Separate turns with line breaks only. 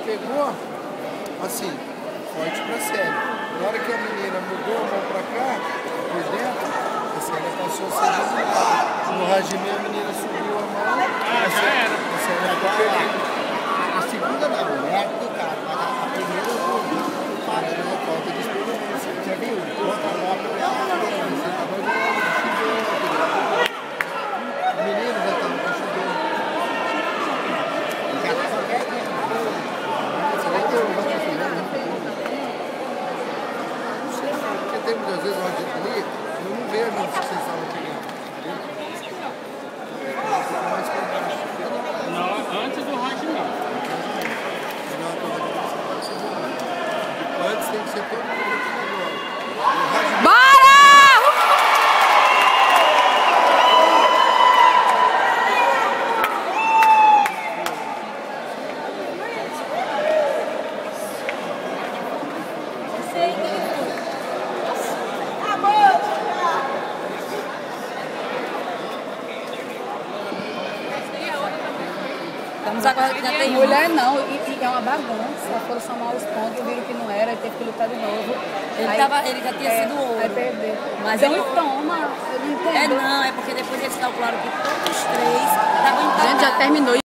pegou, assim, forte pra sério. Na hora que a menina mudou a mão pra cá, por dentro, a Célia passou a ser dominada. No Hajime a menina subiu a mão, a Célia ficou perdida.
A segunda não, é do cara, mas a primeira eu vi. Para, né? Falta de experiência. Já viu? Outra moto é a experiência. O menino já estava com chudão. Já estava perto, né? Você vai ter um não sei, porque tem muitas vezes uma gente ali, eu não vejo onde vocês estavam pegando. Mais para baixo.
Não, antes do Hajime.
Antes tem que ser todo mundo aqui
Estamos agora que já tem mulher não, e é uma bagunça. Foram somar os pontos, viram que não era, teve que lutar de novo.
Ele já tinha sido ouro.
Aí perdeu.
Mas
então
ele
toma, eu não entendo.
não, é porque depois eles calcularam que todos os três estavam empatados.
A gente já terminou.